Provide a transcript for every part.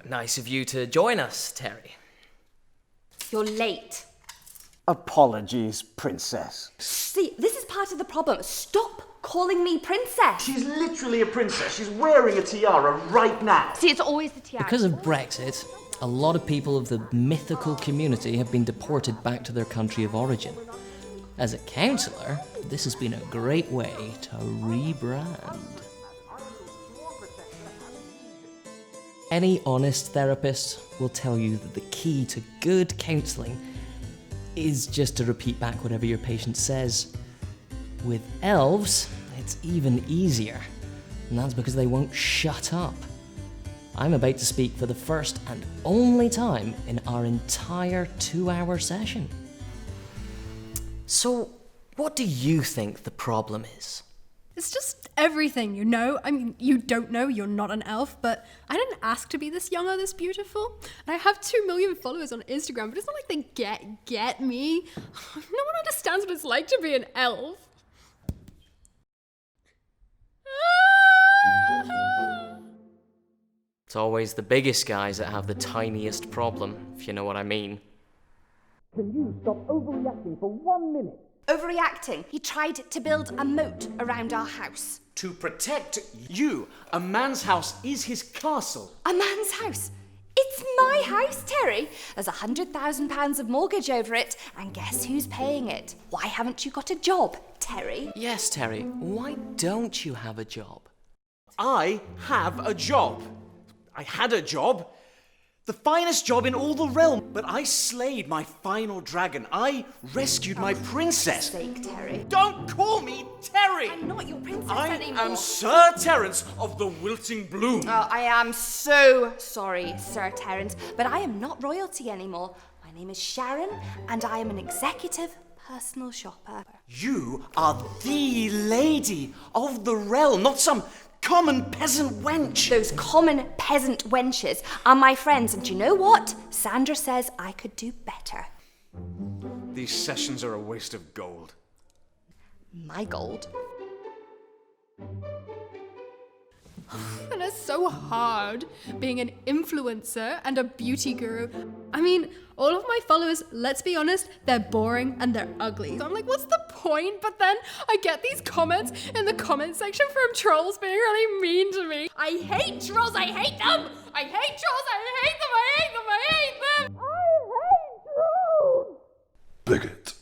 Nice of you to join us, Terry. You're late. Apologies, Princess. See, this is part of the problem. Stop calling me princess. She's literally a princess. She's wearing a tiara right now. See, it's always the tiara. Because of Brexit, a lot of people of the mythical community have been deported back to their country of origin. As a counsellor, this has been a great way to rebrand. Any honest therapist will tell you that the key to good counselling is just to repeat back whatever your patient says. With elves, it's even easier, and that's because they won't shut up. I'm about to speak for the first and only time in our entire 2-hour session. So, what do you think the problem is? It's just everything, you know? I mean, you don't know, you're not an elf, but I didn't ask to be this young or this beautiful. And I have 2 million followers on Instagram, but it's not like they get me. No one understands what it's like to be an elf. It's always the biggest guys that have the tiniest problem, if you know what I mean. Can you stop overreacting for 1 minute? Overreacting. He tried to build a moat around our house. To protect you. A man's house is his castle. A man's house. It's my house, Terry. There's £100,000 of mortgage over it, and guess who's paying it? Why haven't you got a job, Terry? Yes, Terry, why don't you have a job? I have a job. I had a job. The finest job in all the realm. But I slayed my final dragon. I rescued my princess. For God's sake, Terry. Don't call me Terry! I'm not your princess I anymore. am Sir Terence of the Wilting Bloom. Oh, I am so sorry, Sir Terence, but I am not royalty anymore. My name is Sharon, and I am an executive personal shopper. You are the lady of the realm, not some common peasant wench. Those common peasant wenches are my friends, and you know what? Sandra says I could do better. These sessions are a waste of gold. My gold. And it's so hard being an influencer and a beauty guru. I mean, all of my followers, let's be honest, they're boring and they're ugly. So I'm like, what's the point? But then I get these comments in the comment section from trolls being really mean to me. I hate trolls, I hate them! I hate trolls, I hate them, I hate them, I hate them! I hate trolls! Bigot.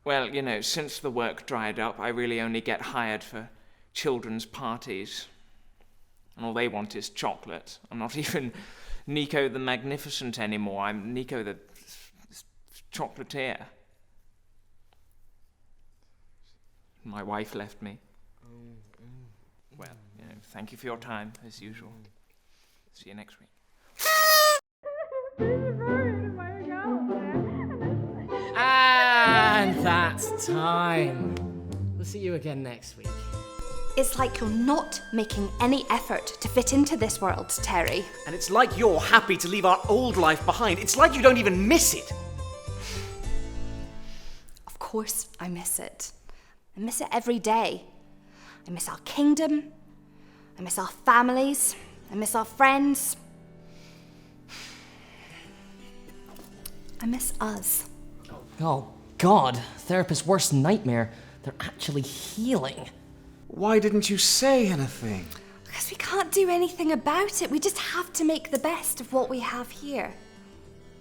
Well, you know, since the work dried up, I really only get hired for children's parties. And all they want is chocolate. I'm not even Niko the Magnificent anymore. I'm Niko the Chocolatier. My wife left me. Well, you know, thank you for your time, as usual. See you next week. And that's time. We'll see you again next week. It's like you're not making any effort to fit into this world, Terry. And it's like you're happy to leave our old life behind. It's like you don't even miss it. Of course I miss it. I miss it every day. I miss our kingdom. I miss our families. I miss our friends. I miss us. Oh, God, therapist's worst nightmare. They're actually healing. Why didn't you say anything? Because we can't do anything about it. We just have to make the best of what we have here.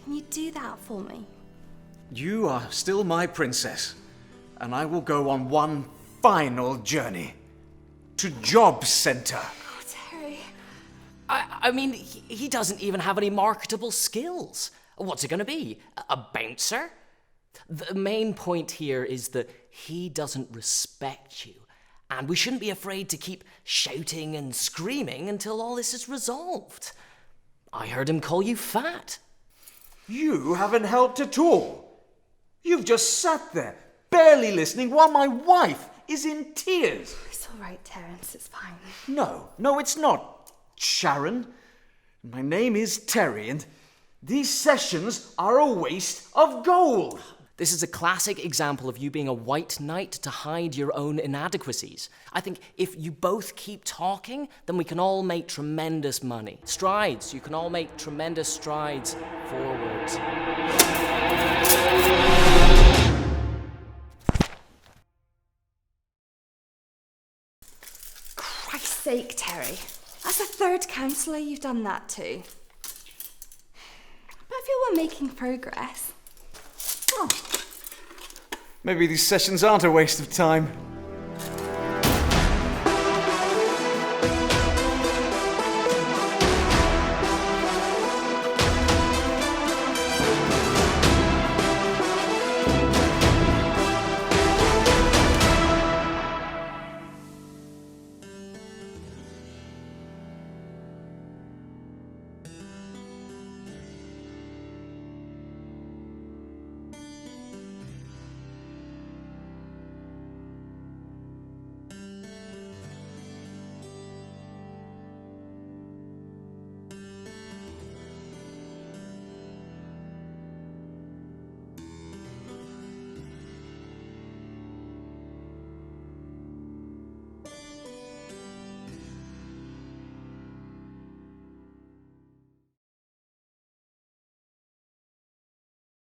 Can you do that for me? You are still my princess, and I will go on one final journey. To Job Centre. Oh, Terry. I mean, he doesn't even have any marketable skills. What's it going to be? A bouncer? The main point here is that he doesn't respect you. And we shouldn't be afraid to keep shouting and screaming until all this is resolved. I heard him call you fat. You haven't helped at all. You've just sat there, barely listening, while my wife is in tears. It's all right, Terence. It's fine. No, it's not, Sharon. My name is Terry, and these sessions are a waste of gold. This is a classic example of you being a white knight to hide your own inadequacies. I think if you both keep talking, then we can all make tremendous money. Strides. You can all make tremendous strides forwards. Christ's sake, Terry. As a third counsellor, you've done that too. But I feel we're making progress. Maybe these sessions aren't a waste of time.